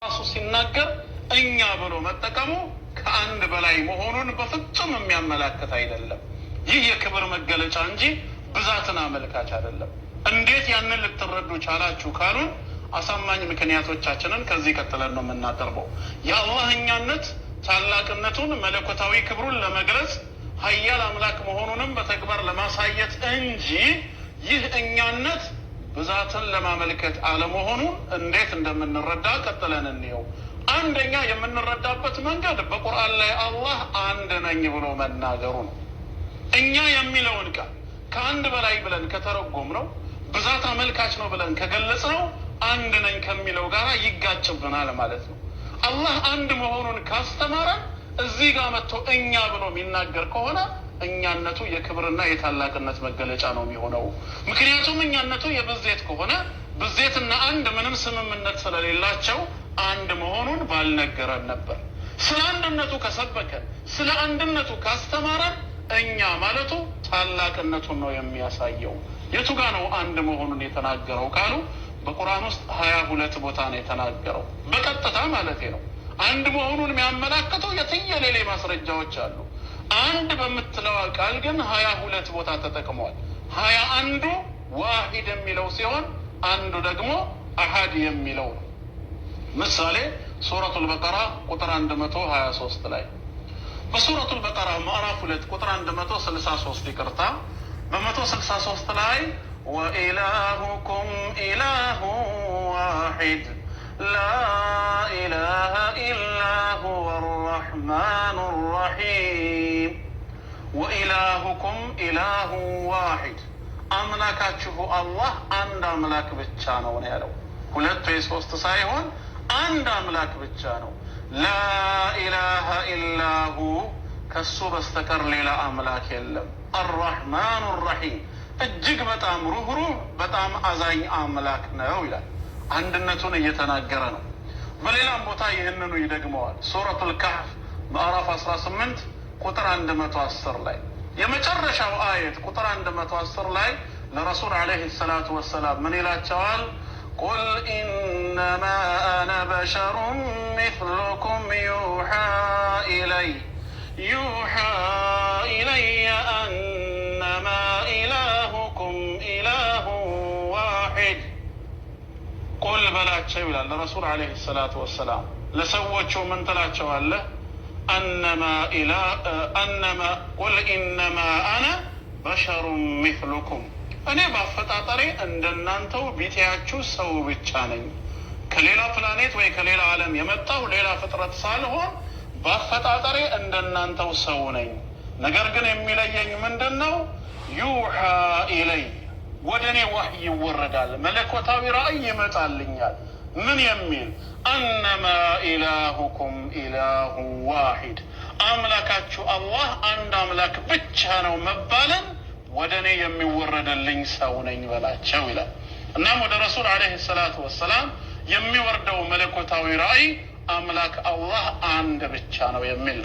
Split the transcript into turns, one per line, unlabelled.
ራሱ ሲናገር እኛ ብሎ መጠቀሙ ከአንድ በላይ መሆኑን በፍጹም የሚያመላክት አይደለም። ይህ የክብር መገለጫ እንጂ ብዛትን አመልካች አይደለም። እንዴት ያንን ልትረዱ ቻላችሁ ካሉን አሳማኝ ምክንያቶቻችንን ከዚህ ቀጥለን ነው የምናቀርበው። የአላህኛነት ታላቅነቱን መለኮታዊ ክብሩን ለመግለጽ ኃያል አምላክ መሆኑንም በተግባር ለማሳየት እንጂ ይህ እኛነት ብዛትን ለማመልከት አለመሆኑን እንዴት እንደምንረዳ ቀጥለን እንየው። አንደኛ የምንረዳበት መንገድ በቁርአን ላይ አላህ አንድ ነኝ ብሎ መናገሩ ነው። እኛ የሚለውን ቃል ከአንድ በላይ ብለን ከተረጎም ነው ብዛት አመልካች ነው ብለን ከገለጽ ነው አንድ ነኝ ከሚለው ጋር ይጋጭብናል ማለት ነው። አላህ አንድ መሆኑን ካስተማረን እዚህ ጋር መጥቶ እኛ ብሎ የሚናገር ከሆነ እኛነቱ የክብርና የታላቅነት መገለጫ ነው የሚሆነው። ምክንያቱም እኛነቱ የብዜት ከሆነ ብዜትና አንድ ምንም ስምምነት ስለሌላቸው አንድ መሆኑን ባልነገረን ነበር። ስለ አንድነቱ ከሰበከን፣ ስለ አንድነቱ ካስተማረን እኛ ማለቱ ታላቅነቱን ነው የሚያሳየው። የቱ ጋ ነው አንድ መሆኑን የተናገረው ካሉ በቁርአን ውስጥ 22 ቦታ ነው የተናገረው። በቀጥታ ማለት ነው። አንድ መሆኑን የሚያመላክቱ የትየሌሌ ማስረጃዎች አሉ። አንድ በምትለው ቃል ግን 22 ቦታ ተጠቅሟል። 21ዱ ዋሂድ የሚለው ሲሆን አንዱ ደግሞ አሐድ የሚለው ነው። ምሳሌ ሱረቱል በቀራ ቁጥር 123 ላይ በሱረቱል በቀራ ምዕራፍ 2 ቁጥር 163 ይቅርታ በ163 ላይ ወኢላሁኩም ኢላሁ ዋሂድ ላ ኢላሃ ኢላ ሁወ አርረሕማኑ አርረሒም ወኢላሁኩም ኢላሁ ዋሂድ አምላካችሁ አላህ አንድ አምላክ ብቻ ነው ያለው። ሁለት ወይ ሶስት ሳይሆን አንድ አምላክ ብቻ ነው። ላ ኢላሃ ኢላሁ ከሱ በስተቀር ሌላ አምላክ የለም። አርረሕማኑ አርረሒም እጅግ በጣም ሩህሩህ በጣም አዛኝ አምላክ ነው ይላል። አንድነቱን እየተናገረ ነው። በሌላም ቦታ ይህንኑ ይደግመዋል። ሱረቱል ካህፍ ምዕራፍ 18 ቁጥር 110 ላይ የመጨረሻው አየት ቁጥር 110 ላይ ለረሱል ዓለይሂ ሰላቱ ወሰላም ምን ይላቸዋል? ቁል ኢነማ አነ በሸሩን ሚስሉኩም ዩሓ ኢለየ አነማ ኢላሁኩም ኢላሁ ዋሒድ። ቁል በላቸው ይላል ለረሱል ዓለይሂ ሰላቱ ወሰላም። ለሰዎቹ ምን ትላቸዋለህ? ቁል ኢነማ አነ በሸሩን ሚስሉኩም እኔ በአፈጣጠሬ እንደናንተው ቢጤያችሁ ሰው ብቻ ነኝ። ከሌላ ፕላኔት ወይ ከሌላ ዓለም የመጣው ሌላ ፍጥረት ሳልሆን በአፈጣጠሬ እንደናንተው ሰው ነኝ። ነገር ግን የሚለየኝ ምንድን ነው? ዩሓ ኢለይ ወደ እኔ ዋህይ ይወረዳል፣ መለኮታዊ ራእይ ይመጣልኛል። ምን የሚል? አነማ ኢላሁኩም ኢላሁ ዋሂድ አምላካችሁ አላህ አንድ አምላክ ብቻ ነው መባለን ወደ እኔ የሚወረድልኝ ሰው ነኝ በላቸው ይላል። እናም ወደ ረሱል ዓለይሂ ሰላቱ ወሰላም የሚወርደው መለኮታዊ ራእይ አምላክ አላህ አንድ ብቻ ነው የሚል